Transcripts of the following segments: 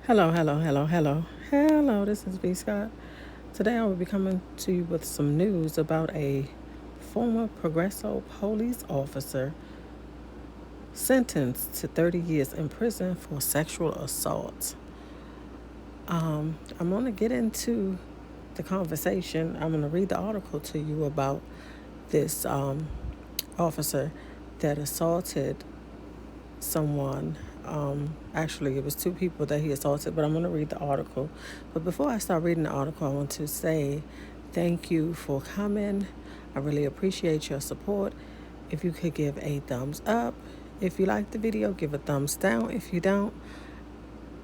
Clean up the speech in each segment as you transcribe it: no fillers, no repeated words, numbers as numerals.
Hello, hello, hello, hello, hello. This is B. Scott. Today I will be coming to you with some news about a former Progresso police officer sentenced to 30 years in prison for sexual assault. I'm going to get into the conversation. I'm going to read the article to you about this officer that assaulted someone. Actually, it was two people that he assaulted, but I'm going to read the article. But before I start reading the article, I want to say thank you for coming. I really appreciate your support. If you could give a thumbs up. If you like the video, give a thumbs down. If you don't,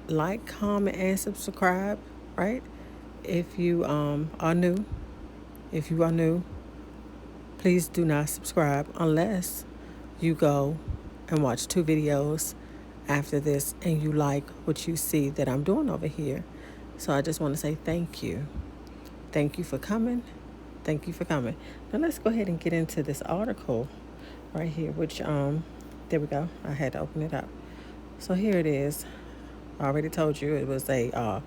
like, comment, and subscribe, right? If you are new, if you are new, please do not subscribe unless you go and watch two videos after this and you like what you see that I'm doing over here. So I just want to say thank you. Thank you for coming. Thank you for coming. Now let's go ahead and get into this article right here, which there we go. I had to open it up. So here it is. I already told you it was a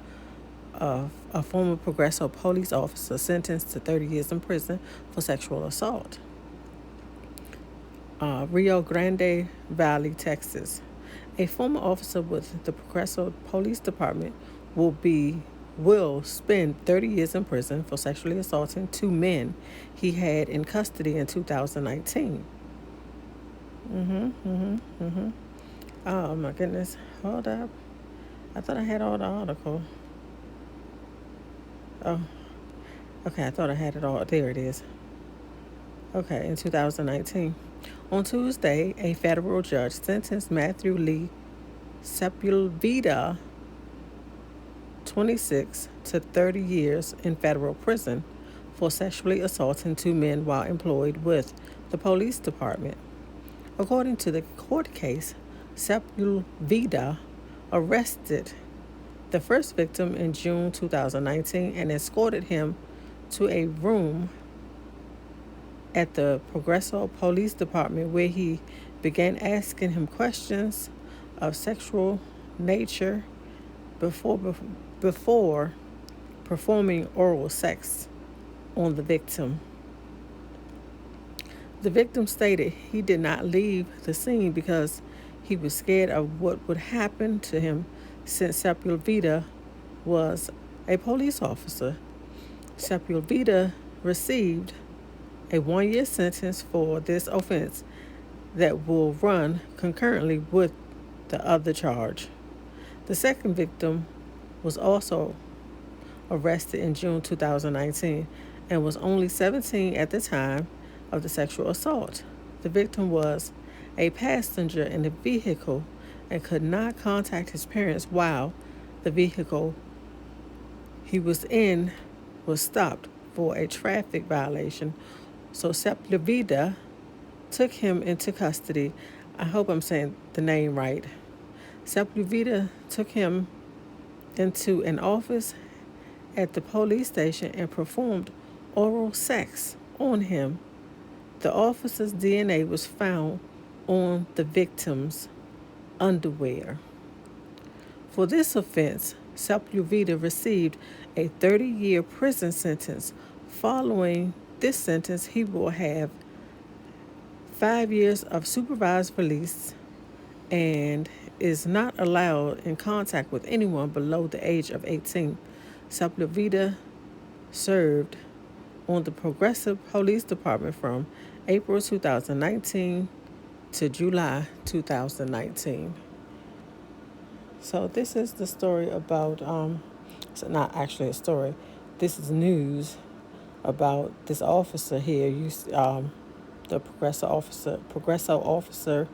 former Progresso police officer sentenced to 30 years in prison for sexual assault. Rio Grande Valley, Texas. A former officer with the Progresso Police Department will spend 30 years in prison for sexually assaulting two men he had in custody in 2019. Oh my goodness. Hold up. I thought I had all the article. Oh, okay. I thought I had it all. There it is. Okay, in 2019. On Tuesday, a federal judge sentenced Matthew Lee Sepulveda, 26, to 30 years in federal prison for sexually assaulting two men while employed with the police department. According to the court case, Sepulveda arrested the first victim in June 2019 and escorted him to a room at the Progresso Police Department where he began asking him questions of sexual nature before performing oral sex on the victim. The victim stated he did not leave the scene because he was scared of what would happen to him since Sepulveda was a police officer. Sepulveda received a 1-year sentence for this offense that will run concurrently with the other charge. The second victim was also arrested in June 2019 and was only 17 at the time of the sexual assault. The victim was a passenger in the vehicle and could not contact his parents while the vehicle he was in was stopped for a traffic violation. So Sepulveda took him into custody. I hope I'm saying the name right. Sepulveda took him into an office at the police station and performed oral sex on him. The officer's DNA was found on the victim's underwear. For this offense, Sepulveda received a 30-year prison sentence. Following this sentence, he will have 5 years of supervised release and is not allowed in contact with anyone below the age of 18. Sepulveda served on the Progressive Police Department from April 2019 to July 2019. So this is the story about, it's not actually a story. This is news about this officer here. The Progresso officer.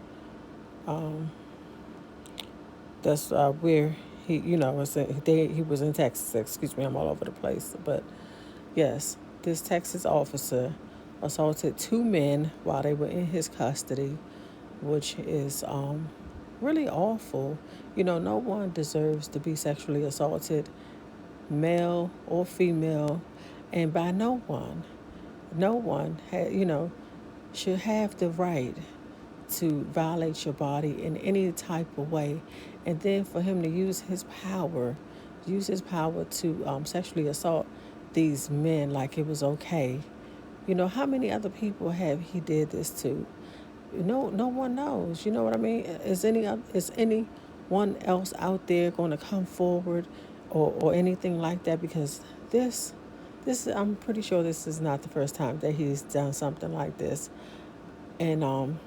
That's where he was in Texas. Excuse me, I'm all over the place. But yes, this Texas officer assaulted two men while they were in his custody, which is really awful. No one deserves to be sexually assaulted, male or female, and by no one. No one should have the right to violate your body in any type of way. And then for him to use his power to sexually assault these men like it was okay. You know, how many other people have he did this to? No one knows. You know what I mean? Is anyone else out there going to come forward, or anything like that? Because this I'm pretty sure this is not the first time that he's done something like this, and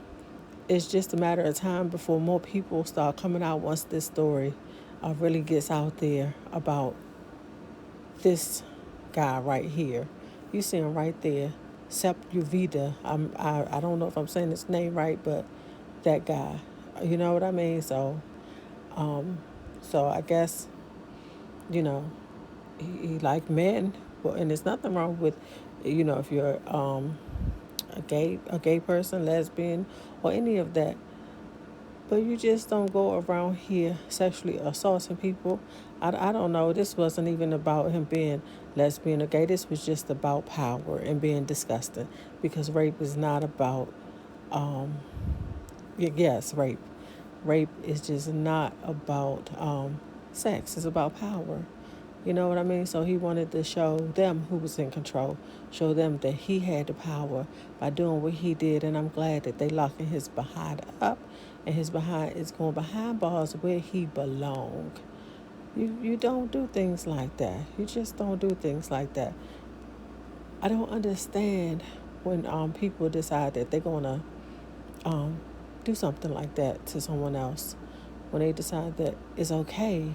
it's just a matter of time before more people start coming out once this story really gets out there about this guy right here. You see him right there, Sepulveda. I don't know if I'm saying his name right, but that guy. You know what I mean? Um, so I guess, you know, he like men. Well, and there's nothing wrong with, if you're a gay person, lesbian, or any of that. But you just don't go around here sexually assaulting people. I don't know. This wasn't even about him being lesbian or gay. This was just about power and being disgusting. Because rape is not about, um, yes, rape. Rape is just not about sex. It's about power. You know what I mean? So he wanted to show them who was in control, show them that he had the power by doing what he did. And I'm glad that they locking his behind up, and his behind is going behind bars where he belong. You don't do things like that. You just don't do things like that. I don't understand when people decide that they're gonna um, do something like that to someone else, when they decide that it's okay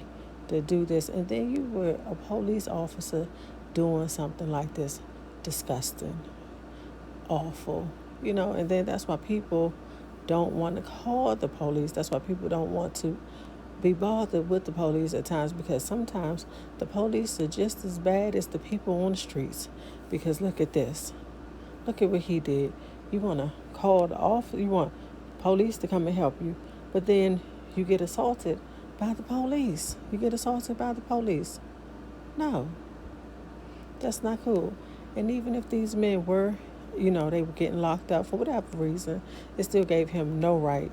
to do this, and then you were a police officer doing something like this. Disgusting, awful, and then that's why people don't want to call the police. That's why people don't want to be bothered with the police at times, because sometimes the police are just as bad as the people on the streets. Because look at this. Look at what he did. You want to call the office, you want police to come and help you, but then you get assaulted by the police. You get assaulted by the police. No, that's not cool. And even if these men were, they were getting locked up for whatever reason, it still gave him no right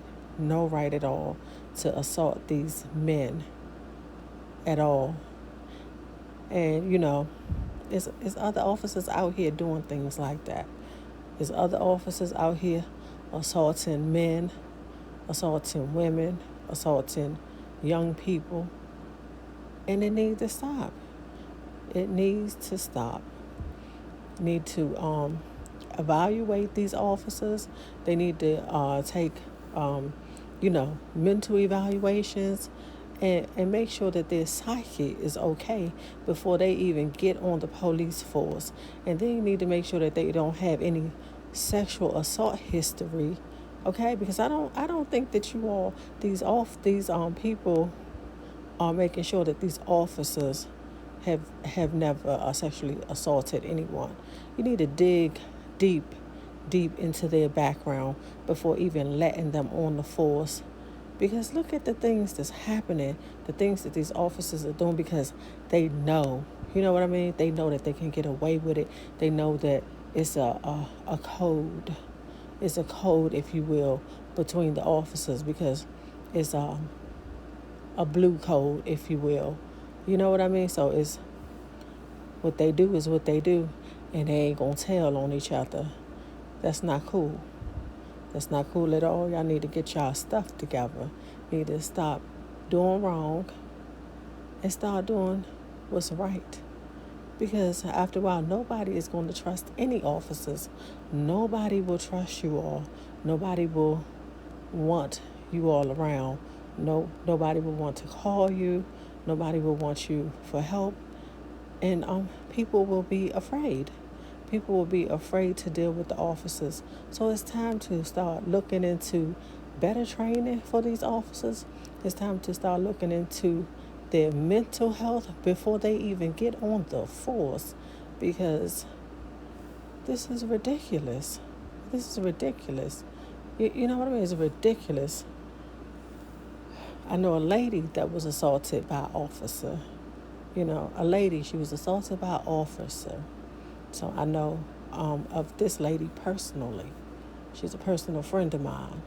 at all to assault these men at all. And, there's other officers out here doing things like that. There's other officers out here assaulting men, assaulting women, assaulting young people. And it needs to stop. It needs to stop. Need to evaluate these officers. They need to take, mental evaluations, and make sure that their psyche is okay before they even get on the police force. And then you need to make sure that they don't have any sexual assault history, okay? Because I don't think that these people are making sure that these officers have never sexually assaulted anyone. You need to dig deep into their background before even letting them on the force. Because look at the things that's happening, the things that these officers are doing, because they know, you know what I mean? They know that they can get away with it. They know that it's a code. It's a code, if you will, between the officers, because it's a blue code, if you will. You know what I mean? So it's what they do is what they do, and they ain't gonna tell on each other. That's not cool. That's not cool at all. Y'all need to get y'all stuff together. You need to stop doing wrong and start doing what's right. Because after a while, nobody is going to trust any officers. Nobody will trust you all. Nobody will want you all around. Nobody will want to call you. Nobody will want you for help. And people will be afraid. People will be afraid to deal with the officers. So it's time to start looking into better training for these officers. It's time to start looking into their mental health before they even get on the force, because this is ridiculous. This is ridiculous. You know what I mean? It's ridiculous. I know a lady that was assaulted by an officer. A lady, she was assaulted by an officer. So I know of this lady personally. She's a personal friend of mine.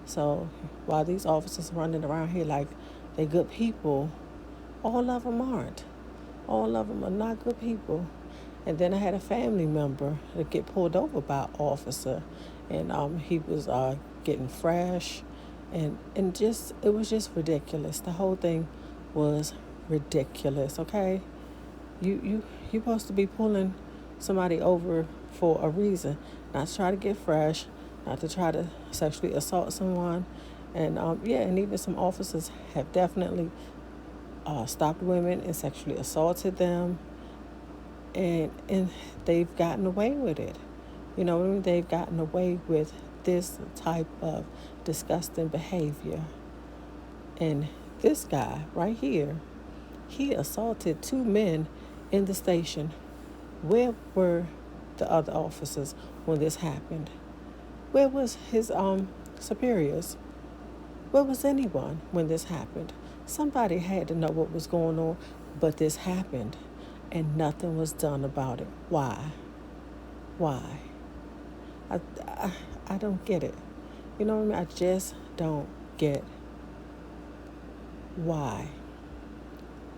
So while these officers running around here like they good people. All of them aren't. All of them are not good people. And then I had a family member that get pulled over by an officer, and he was getting fresh, and just it was just ridiculous. The whole thing was ridiculous. Okay, you supposed to be pulling somebody over for a reason, not to try to get fresh, not to try to sexually assault someone, and yeah, and even some officers have definitely stopped women and sexually assaulted them, and they've gotten away with it. You know what I mean? They've gotten away with this type of disgusting behavior. And this guy right here, he assaulted two men in the station. Where were the other officers when this happened? Where was his superiors? Where was anyone when this happened? Somebody had to know what was going on, but this happened and nothing was done about it. Why? Why? I, I, I don't get it. You know what I mean? I just don't get why.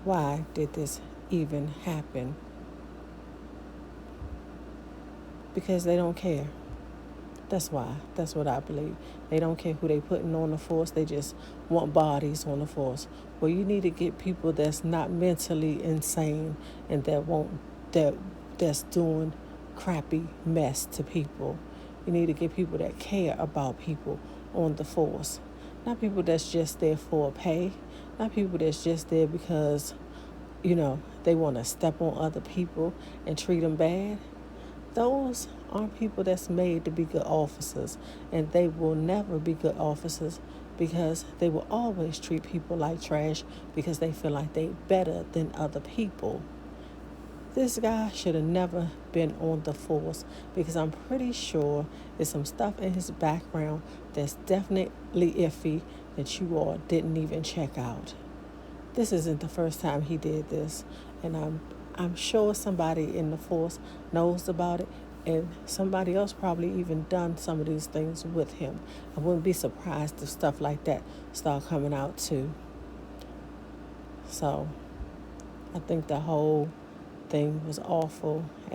Why did this even happen? Because they don't care. That's why. That's what I believe. They don't care who they putting on the force. They just want bodies on the force. Well, you need to get people that's not mentally insane and that that's doing crappy mess to people. You need to get people that care about people on the force. Not people that's just there for pay. Not people that's just there because, they want to step on other people and treat them bad. Those aren't people that's made to be good officers, and they will never be good officers because they will always treat people like trash because they feel like they better than other people. This guy should have never been on the force because I'm pretty sure there's some stuff in his background that's definitely iffy that you all didn't even check out. This isn't the first time he did this, and I'm sure somebody in the force knows about it, and somebody else probably even done some of these things with him. I wouldn't be surprised if stuff like that start coming out too. So I think the whole thing was awful.